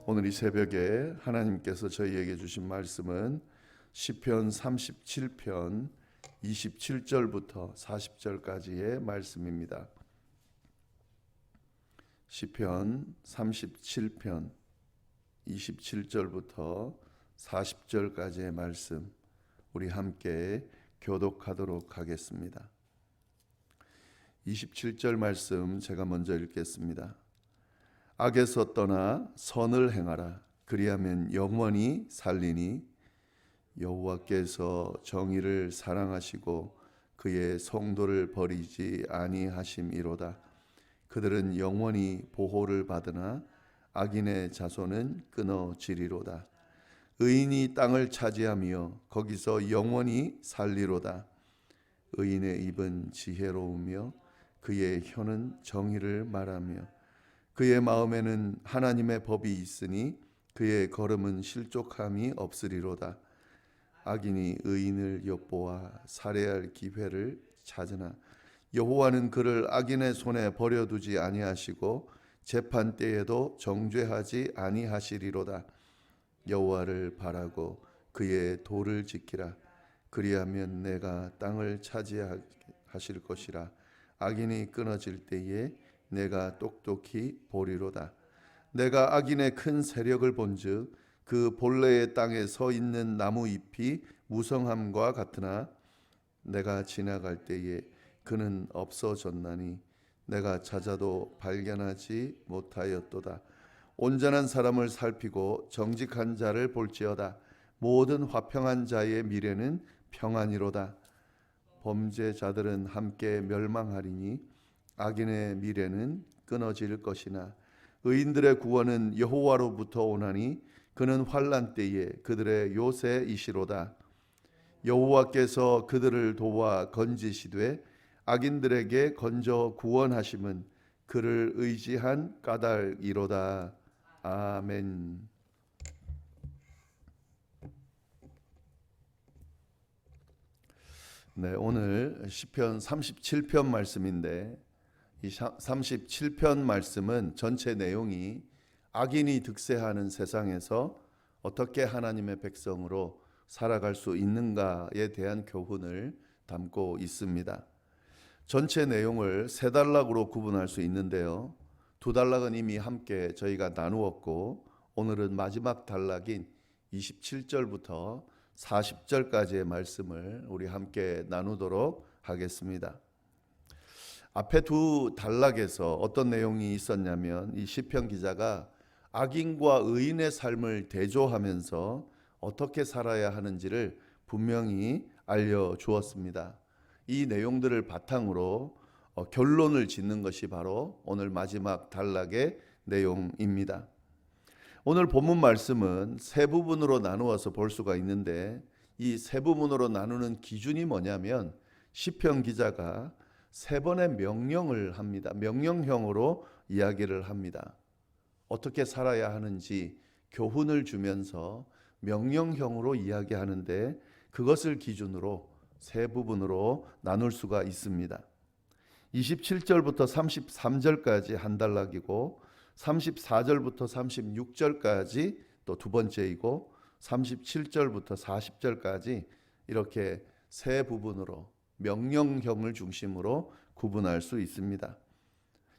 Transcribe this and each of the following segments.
오늘 이 새벽에 하나님께서 저희에게 주신 말씀은 시편 37편 27절부터 40절까지의 말씀입니다. 시편 37편 27절부터 40절까지의 말씀, 우리 함께 교독하도록 하겠습니다. 27절 말씀 제가 먼저 읽겠습니다. 악에서 떠나 선을 행하라. 그리하면 영원히 살리니 여호와께서 정의를 사랑하시고 그의 성도를 버리지 아니하심이로다. 그들은 영원히 보호를 받으나 악인의 자손은 끊어지리로다. 의인이 땅을 차지하며 거기서 영원히 살리로다. 의인의 입은 지혜로우며 그의 혀는 정의를 말하며 그의 마음에는 하나님의 법이 있으니 그의 걸음은 실족함이 없으리로다. 악인이 의인을 엿보아 살해할 기회를 찾으나 여호와는 그를 악인의 손에 버려두지 아니하시고 재판 때에도 정죄하지 아니하시리로다. 여호와를 바라고 그의 도를 지키라. 그리하면 내가 땅을 차지하실 것이라. 악인이 끊어질 때에 내가 똑똑히 보리로다. 내가 악인의 큰 세력을 본즉 그 본래의 땅에 서 있는 나무 잎이 무성함과 같으나 내가 지나갈 때에 그는 없어졌나니 내가 찾아도 발견하지 못하였도다. 온전한 사람을 살피고 정직한 자를 볼지어다. 모든 화평한 자의 미래는 평안이로다. 범죄자들은 함께 멸망하리니 악인의 미래는 끊어질 것이나 의인들의 구원은 여호와로부터 오나니 그는 환난 때에 그들의 요새이시로다. 여호와께서 그들을 도와 건지시되 악인들에게 건져 구원하심은 그를 의지한 까닭이로다. 아멘. 네, 오늘 시편 37편 말씀인데 이 37편 말씀은 전체 내용이 악인이 득세하는 세상에서 어떻게 하나님의 백성으로 살아갈 수 있는가에 대한 교훈을 담고 있습니다. 전체 내용을 세 단락으로 구분할 수 있는데요. 두 단락은 이미 함께 저희가 나누었고 오늘은 마지막 단락인 27절부터 40절까지의 말씀을 우리 함께 나누도록 하겠습니다. 앞에 두 단락에서 어떤 내용이 있었냐면 이 시편 기자가 악인과 의인의 삶을 대조하면서 어떻게 살아야 하는지를 분명히 알려주었습니다. 이 내용들을 바탕으로 결론을 짓는 것이 바로 오늘 마지막 단락의 내용입니다. 오늘 본문 말씀은 세 부분으로 나누어서 볼 수가 있는데 이 세 부분으로 나누는 기준이 뭐냐면 시편 기자가 세 번의 명령을 합니다. 명령형으로 이야기를 합니다. 어떻게 살아야 하는지 교훈을 주면서 명령형으로 이야기하는데 그것을 기준으로 세 부분으로 나눌 수가 있습니다. 27절부터 33절까지 한 단락이고 34절부터 36절까지 또 두 번째이고 37절부터 40절까지 이렇게 세 부분으로 명령형을 중심으로 구분할 수 있습니다.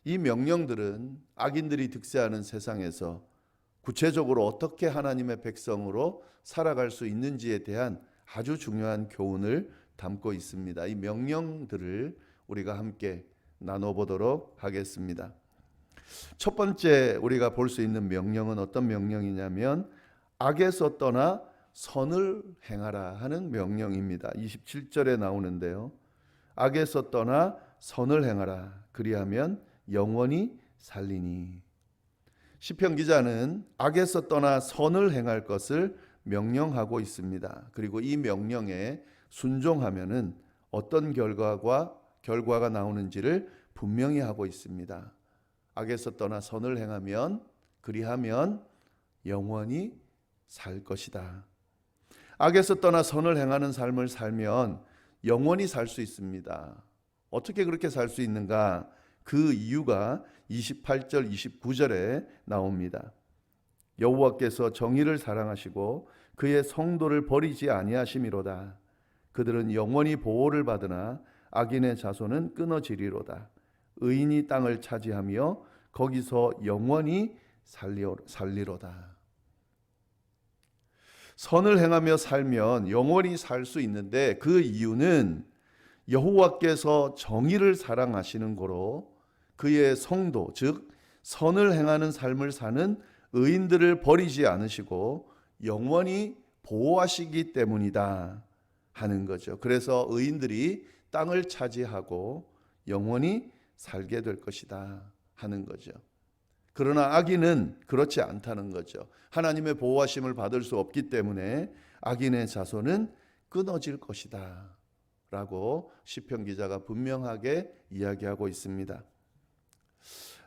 이 명령들은 악인들이 득세하는 세상에서 구체적으로 어떻게 하나님의 백성으로 살아갈 수 있는지에 대한 아주 중요한 교훈을 담고 있습니다. 이 명령들을 우리가 함께 나눠보도록 하겠습니다. 첫 번째 우리가 볼 수 있는 명령은 어떤 명령이냐면 악에서 떠나 선을 행하라 하는 명령입니다. 27절에 나오는데요. 악에서 떠나 선을 행하라. 그리하면 영원히 살리니. 시편 기자는 악에서 떠나 선을 행할 것을 명령하고 있습니다. 그리고 이 명령에 순종하면은 어떤 결과가 나오는지를 분명히 하고 있습니다. 악에서 떠나 선을 행하면 그리하면 영원히 살 것이다. 악에서 떠나 선을 행하는 삶을 살면 영원히 살 수 있습니다. 어떻게 그렇게 살 수 있는가? 그 이유가 28절, 29절에 나옵니다. 여호와께서 정의를 사랑하시고 그의 성도를 버리지 아니하심이로다. 그들은 영원히 보호를 받으나 악인의 자손은 끊어지리로다. 의인이 땅을 차지하며 거기서 영원히 살리로다. 선을 행하며 살면 영원히 살 수 있는데 그 이유는 여호와께서 정의를 사랑하시는 고로 그의 성도, 즉 선을 행하는 삶을 사는 의인들을 버리지 않으시고 영원히 보호하시기 때문이다 하는 거죠. 그래서 의인들이 땅을 차지하고 영원히 살게 될 것이다 하는 거죠. 그러나 악인은 그렇지 않다는 거죠. 하나님의 보호하심을 받을 수 없기 때문에 악인의 자손은 끊어질 것이다 라고 시편 기자가 분명하게 이야기하고 있습니다.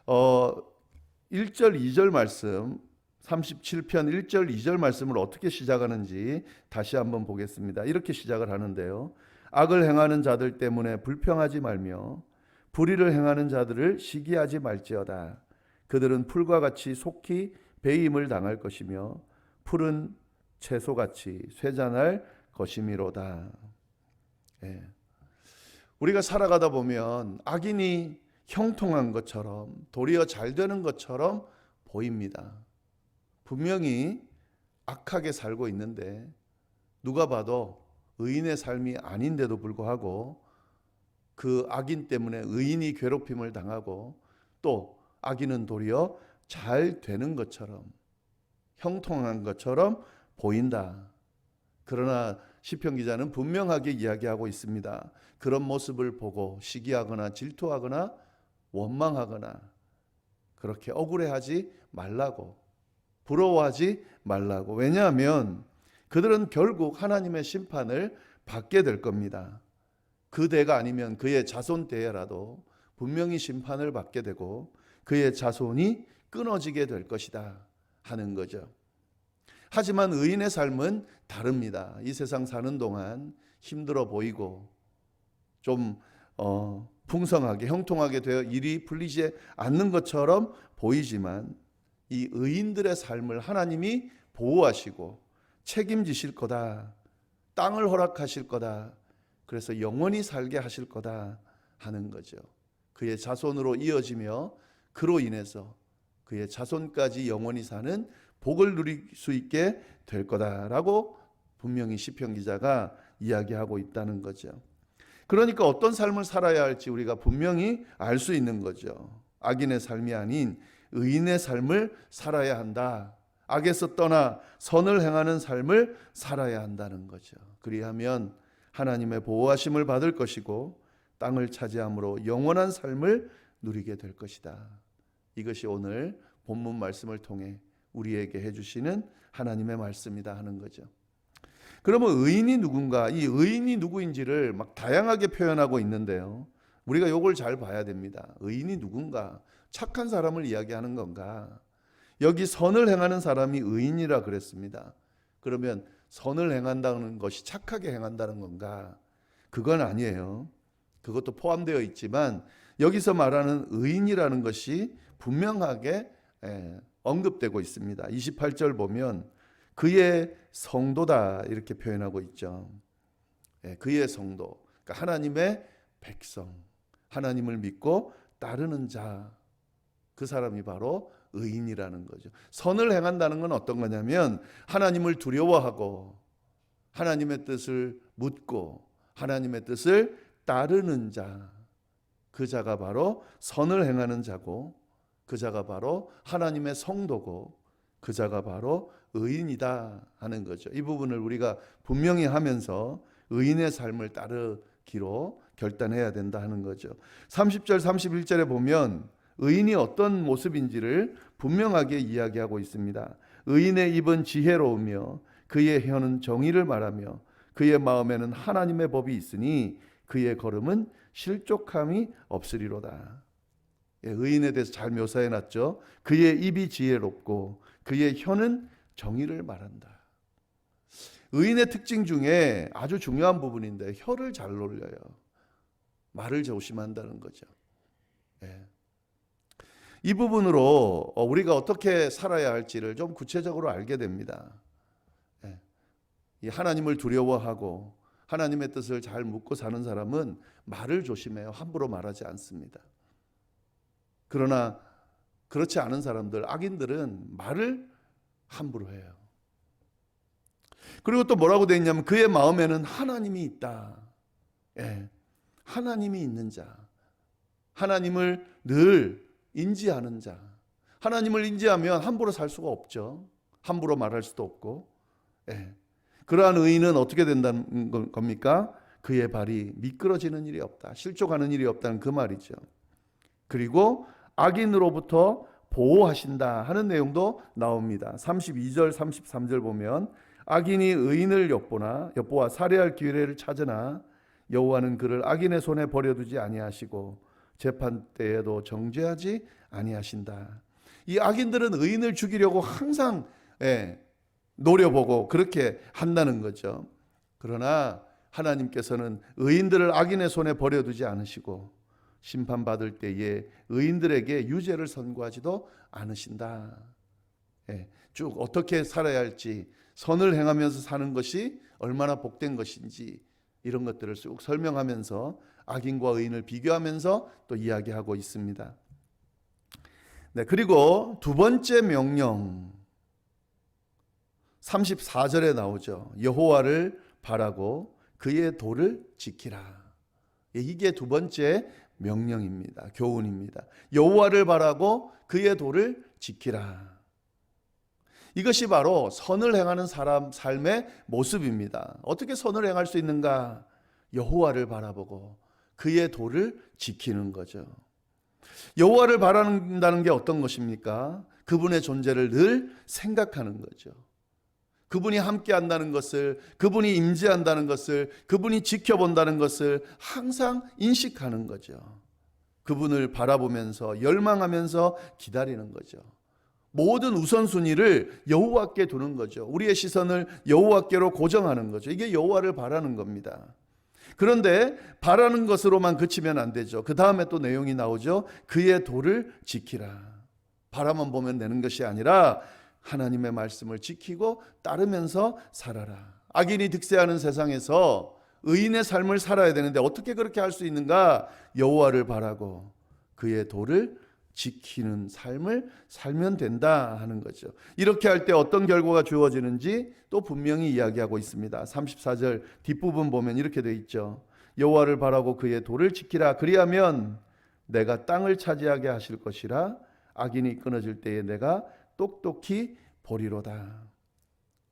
1절 2절 말씀, 37편 1절 2절 말씀을 어떻게 시작하는지 다시 한번 보겠습니다. 이렇게 시작을 하는데요. 악을 행하는 자들 때문에 불평하지 말며 불의를 행하는 자들을 시기하지 말지어다. 그들은 풀과 같이 속히 배임을 당할 것이며 푸른 채소같이 쇠잔할 것이미로다. 예. 우리가 살아가다 보면 악인이 형통한 것처럼 도리어 잘 되는 것처럼 보입니다. 분명히 악하게 살고 있는데 누가 봐도 의인의 삶이 아닌데도 불구하고 그 악인 때문에 의인이 괴롭힘을 당하고 또 악인은 도리어 잘 되는 것처럼 형통한 것처럼 보인다. 그러나 시편 기자는 분명하게 이야기하고 있습니다. 그런 모습을 보고 시기하거나 질투하거나 원망하거나 그렇게 억울해하지 말라고, 부러워하지 말라고. 왜냐하면 그들은 결국 하나님의 심판을 받게 될 겁니다. 그 대가 아니면 그의 자손 대라도 분명히 심판을 받게 되고 그의 자손이 끊어지게 될 것이다 하는 거죠. 하지만 의인의 삶은 다릅니다. 이 세상 사는 동안 힘들어 보이고 좀 풍성하게 형통하게 되어 일이 풀리지 않는 것처럼 보이지만 이 의인들의 삶을 하나님이 보호하시고 책임지실 거다. 땅을 허락하실 거다. 그래서 영원히 살게 하실 거다 하는 거죠. 그의 자손으로 이어지며 그로 인해서 그의 자손까지 영원히 사는 복을 누릴 수 있게 될 거다라고 분명히 시편 기자가 이야기하고 있다는 거죠. 그러니까 어떤 삶을 살아야 할지 우리가 분명히 알 수 있는 거죠. 악인의 삶이 아닌 의인의 삶을 살아야 한다. 악에서 떠나 선을 행하는 삶을 살아야 한다는 거죠. 그리하면 하나님의 보호하심을 받을 것이고 땅을 차지함으로 영원한 삶을 누리게 될 것이다. 이것이 오늘 본문 말씀을 통해 우리에게 해주시는 하나님의 말씀이다 하는 거죠. 그러면 의인이 누군가, 이 의인이 누구인지를 막 다양하게 표현하고 있는데요. 우리가 이걸 잘 봐야 됩니다. 의인이 누군가, 착한 사람을 이야기하는 건가? 여기 선을 행하는 사람이 의인이라 그랬습니다. 그러면 선을 행한다는 것이 착하게 행한다는 건가? 그건 아니에요. 그것도 포함되어 있지만 여기서 말하는 의인이라는 것이 분명하게 언급되고 있습니다. 28절 보면 그의 성도다 이렇게 표현하고 있죠. 그의 성도, 그러니까 하나님의 백성, 하나님을 믿고 따르는 자, 그 사람이 바로 의인이라는 거죠. 선을 행한다는 건 어떤 거냐면 하나님을 두려워하고 하나님의 뜻을 묻고 하나님의 뜻을 따르는 자, 그 자가 바로 선을 행하는 자고 그 자가 바로 하나님의 성도고 그 자가 바로 의인이다 하는 거죠. 이 부분을 우리가 분명히 하면서 의인의 삶을 따르기로 결단해야 된다 하는 거죠. 30절 31절에 보면 의인이 어떤 모습인지를 분명하게 이야기하고 있습니다. 의인의 입은 지혜로우며 그의 혀는 정의를 말하며 그의 마음에는 하나님의 법이 있으니 그의 걸음은 실족함이 없으리로다. 의인에 대해서 잘 묘사해 놨죠. 그의 입이 지혜롭고 그의 혀는 정의를 말한다. 의인의 특징 중에 아주 중요한 부분인데 혀를 잘 놀려요. 말을 조심한다는 거죠. 이 부분으로 우리가 어떻게 살아야 할지를 좀 구체적으로 알게 됩니다. 예. 이 하나님을 두려워하고 하나님의 뜻을 잘 묻고 사는 사람은 말을 조심해요. 함부로 말하지 않습니다. 그러나 그렇지 않은 사람들, 악인들은 말을 함부로 해요. 그리고 또 뭐라고 되어 있냐면 그의 마음에는 하나님이 있다. 예. 하나님이 있는 자. 하나님을 늘 인지하는 자. 하나님을 인지하면 함부로 살 수가 없죠. 함부로 말할 수도 없고. 예. 그러한 의인은 어떻게 된다는 겁니까? 그의 발이 미끄러지는 일이 없다. 실족하는 일이 없다는 그 말이죠. 그리고 악인으로부터 보호하신다 하는 내용도 나옵니다. 32절 33절 보면 악인이 의인을 엿보아 살해할 기회를 찾으나 여호와는 그를 악인의 손에 버려두지 아니하시고 재판 때에도 정죄하지 아니하신다. 이 악인들은 의인을 죽이려고 항상 노려보고 그렇게 한다는 거죠. 그러나 하나님께서는 의인들을 악인의 손에 버려두지 않으시고 심판받을 때에 의인들에게 유죄를 선고하지도 않으신다. 쭉 어떻게 살아야 할지, 선을 행하면서 사는 것이 얼마나 복된 것인지 이런 것들을 쭉 설명하면서 악인과 의인을 비교하면서 또 이야기하고 있습니다. 네, 그리고 두 번째 명령 34절에 나오죠. 여호와를 바라고 그의 도를 지키라. 이게 두 번째 명령입니다. 교훈입니다. 여호와를 바라고 그의 도를 지키라. 이것이 바로 선을 행하는 사람 삶의 모습입니다. 어떻게 선을 행할 수 있는가? 여호와를 바라보고 그의 도를 지키는 거죠. 여호와를 바라는다는 게 어떤 것입니까? 그분의 존재를 늘 생각하는 거죠. 그분이 함께 한다는 것을, 그분이 임재한다는 것을, 그분이 지켜본다는 것을 항상 인식하는 거죠. 그분을 바라보면서 열망하면서 기다리는 거죠. 모든 우선순위를 여호와께 두는 거죠. 우리의 시선을 여호와께로 고정하는 거죠. 이게 여호와를 바라는 겁니다. 그런데 바라는 것으로만 그치면 안 되죠. 그 다음에 또 내용이 나오죠. 그의 도를 지키라. 바라만 보면 되는 것이 아니라 하나님의 말씀을 지키고 따르면서 살아라. 악인이 득세하는 세상에서 의인의 삶을 살아야 되는데 어떻게 그렇게 할 수 있는가? 여호와를 바라고 그의 도를 지키는 삶을 살면 된다 하는 거죠. 이렇게 할 때 어떤 결과가 주어지는지 또 분명히 이야기하고 있습니다. 34절 뒷부분 보면 이렇게 되어 있죠. 여호와를 바라고 그의 도를 지키라. 그리하면 내가 땅을 차지하게 하실 것이라. 악인이 끊어질 때에 내가 똑똑히 보리로다.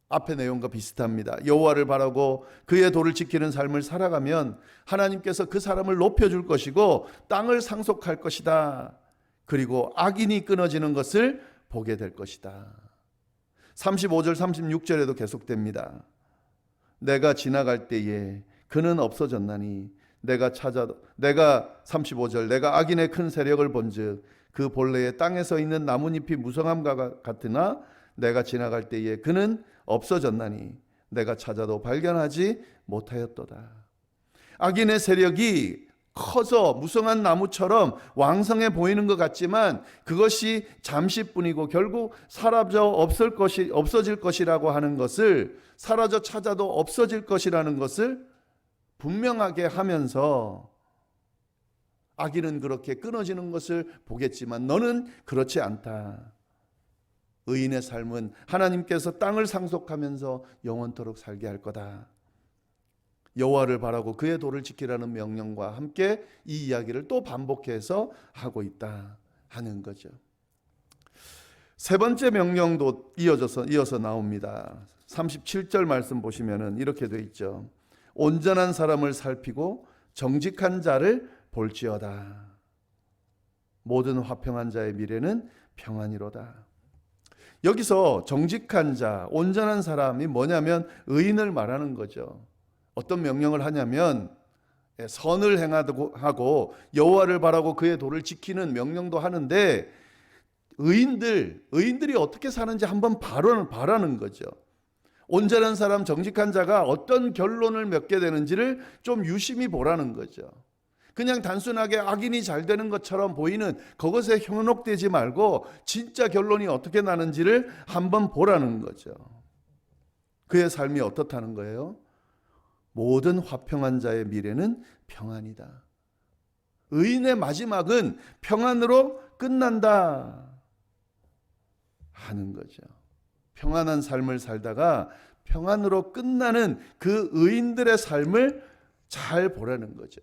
앞의 내용과 비슷합니다. 여호와를 바라고 그의 도를 지키는 삶을 살아가면 하나님께서 그 사람을 높여줄 것이고 땅을 상속할 것이다. 그리고 악인이 끊어지는 것을 보게 될 것이다. 35절 36절에도 계속됩니다. 내가 지나갈 때에 그는 없어졌나니 내가 35절 내가 악인의 큰 세력을 본즉 그 본래의 땅에서 있는 나뭇잎이 무성함과 같으나 내가 지나갈 때에 그는 없어졌나니 내가 찾아도 발견하지 못하였도다. 악인의 세력이 커서 무성한 나무처럼 왕성해 보이는 것 같지만 그것이 잠시뿐이고 결국 없어질 것이라고 하는 것을, 사라져 찾아도 없어질 것이라는 것을 분명하게 하면서 악인은 그렇게 끊어지는 것을 보겠지만 너는 그렇지 않다. 의인의 삶은 하나님께서 땅을 상속하면서 영원토록 살게 할 거다. 여호와를 바라고 그의 도를 지키라는 명령과 함께 이 이야기를 또 반복해서 하고 있다 하는 거죠. 세 번째 명령도 이어서 나옵니다. 37절 말씀 보시면은 이렇게 돼 있죠. 온전한 사람을 살피고 정직한 자를 볼지어다. 모든 화평한 자의 미래는 평안이로다. 여기서 정직한 자, 온전한 사람이 뭐냐면 의인을 말하는 거죠. 어떤 명령을 하냐면 선을 행하고 여호와를 바라고 그의 도를 지키는 명령도 하는데 의인들이 어떻게 사는지 한번 바라는 거죠. 온전한 사람, 정직한 자가 어떤 결론을 맺게 되는지를 좀 유심히 보라는 거죠. 그냥 단순하게 악인이 잘 되는 것처럼 보이는 그것에 현혹되지 말고 진짜 결론이 어떻게 나는지를 한번 보라는 거죠. 그의 삶이 어떻다는 거예요? 모든 화평한 자의 미래는 평안이다. 의인의 마지막은 평안으로 끝난다 하는 거죠. 평안한 삶을 살다가 평안으로 끝나는 그 의인들의 삶을 잘 보라는 거죠.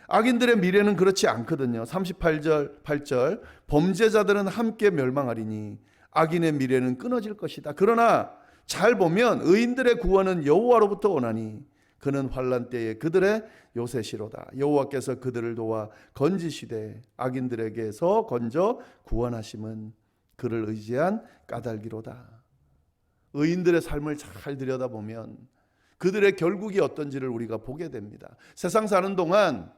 악인들의 미래는 그렇지 않거든요. 38절 8절 범죄자들은 함께 멸망하리니 악인의 미래는 끊어질 것이다. 그러나 잘 보면 의인들의 구원은 여호와로부터 오나니 그는 환난 때에 그들의 요새시로다. 여호와께서 그들을 도와 건지시되 악인들에게서 건져 구원하심은 그를 의지한 까닭이로다. 의인들의 삶을 잘 들여다보면 그들의 결국이 어떤지를 우리가 보게 됩니다. 세상 사는 동안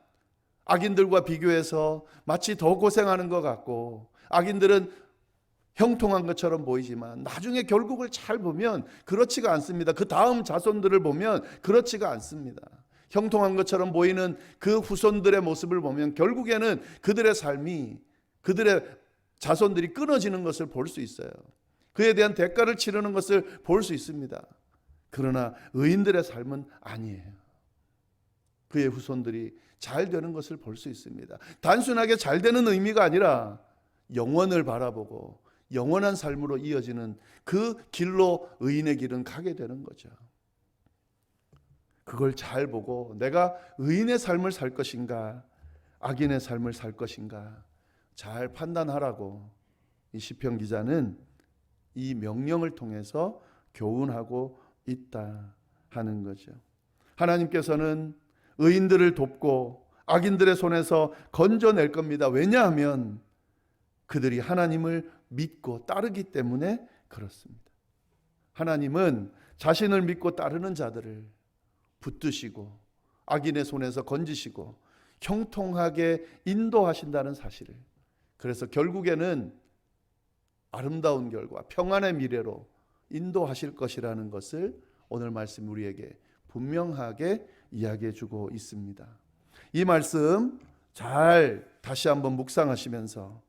악인들과 비교해서 마치 더 고생하는 것 같고 악인들은 형통한 것처럼 보이지만 나중에 결국을 잘 보면 그렇지가 않습니다. 그 다음 자손들을 보면 그렇지가 않습니다. 형통한 것처럼 보이는 그 후손들의 모습을 보면 결국에는 그들의 삶이 그들의 자손들이 끊어지는 것을 볼 수 있어요. 그에 대한 대가를 치르는 것을 볼 수 있습니다. 그러나 의인들의 삶은 아니에요. 그의 후손들이 잘 되는 것을 볼 수 있습니다. 단순하게 잘 되는 의미가 아니라 영원을 바라보고 영원한 삶으로 이어지는 그 길로 의인의 길은 가게 되는 거죠. 그걸 잘 보고 내가 의인의 삶을 살 것인가 악인의 삶을 살 것인가 잘 판단하라고 이 시편 기자는 이 명령을 통해서 교훈하고 있다 하는 거죠. 하나님께서는 의인들을 돕고 악인들의 손에서 건져낼 겁니다. 왜냐하면 그들이 하나님을 믿고 따르기 때문에 그렇습니다. 하나님은 자신을 믿고 따르는 자들을 붙드시고 악인의 손에서 건지시고 형통하게 인도하신다는 사실을, 그래서 결국에는 아름다운 결과 평안의 미래로 인도하실 것이라는 것을 오늘 말씀 우리에게 분명하게 이야기해 주고 있습니다. 이 말씀 잘 다시 한번 묵상하시면서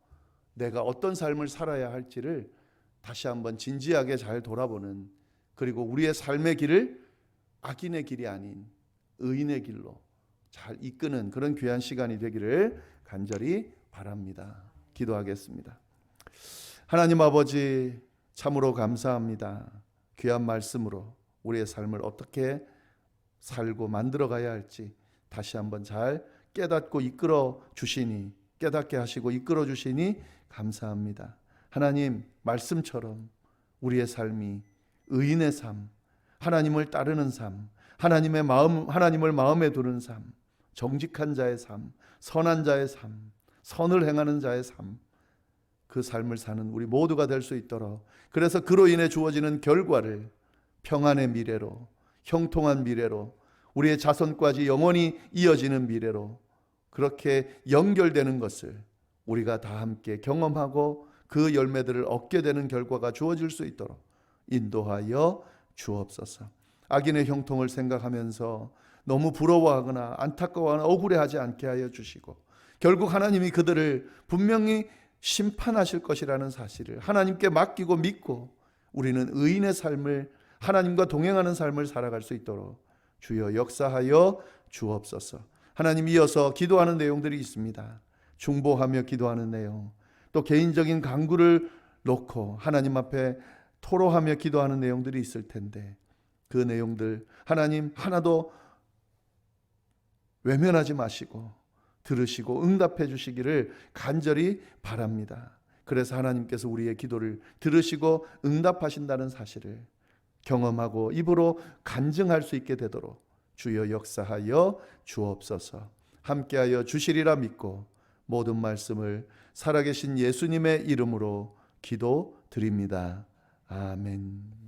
내가 어떤 삶을 살아야 할지를 다시 한번 진지하게 잘 돌아보는, 그리고 우리의 삶의 길을 악인의 길이 아닌 의인의 길로 잘 이끄는 그런 귀한 시간이 되기를 간절히 바랍니다. 기도하겠습니다. 하나님 아버지, 참으로 감사합니다. 귀한 말씀으로 우리의 삶을 어떻게 살고 만들어가야 할지 다시 한번 잘 깨닫고 이끌어 주시니, 깨닫게 하시고 이끌어 주시니 감사합니다. 하나님 말씀처럼 우리의 삶이 의인의 삶, 하나님을 따르는 삶, 하나님을 마음에 두는 삶, 정직한 자의 삶, 선한 자의 삶, 선을 행하는 자의 삶, 그 삶을 사는 우리 모두가 될 수 있도록, 그래서 그로 인해 주어지는 결과를 평안의 미래로, 형통한 미래로, 우리의 자손까지 영원히 이어지는 미래로 그렇게 연결되는 것을 우리가 다 함께 경험하고 그 열매들을 얻게 되는 결과가 주어질 수 있도록 인도하여 주옵소서. 악인의 형통을 생각하면서 너무 부러워하거나 안타까워하거나 억울해하지 않게 하여 주시고, 결국 하나님이 그들을 분명히 심판하실 것이라는 사실을 하나님께 맡기고 믿고 우리는 의인의 삶을, 하나님과 동행하는 삶을 살아갈 수 있도록 주여 역사하여 주옵소서. 하나님, 이어서 기도하는 내용들이 있습니다. 중보하며 기도하는 내용, 또 개인적인 간구를 놓고 하나님 앞에 토로하며 기도하는 내용들이 있을 텐데 그 내용들 하나님 하나도 외면하지 마시고 들으시고 응답해 주시기를 간절히 바랍니다. 그래서 하나님께서 우리의 기도를 들으시고 응답하신다는 사실을 경험하고 입으로 간증할 수 있게 되도록 주여 역사하여 주옵소서. 함께하여 주시리라 믿고 모든 말씀을 살아계신 예수님의 이름으로 기도드립니다. 아멘.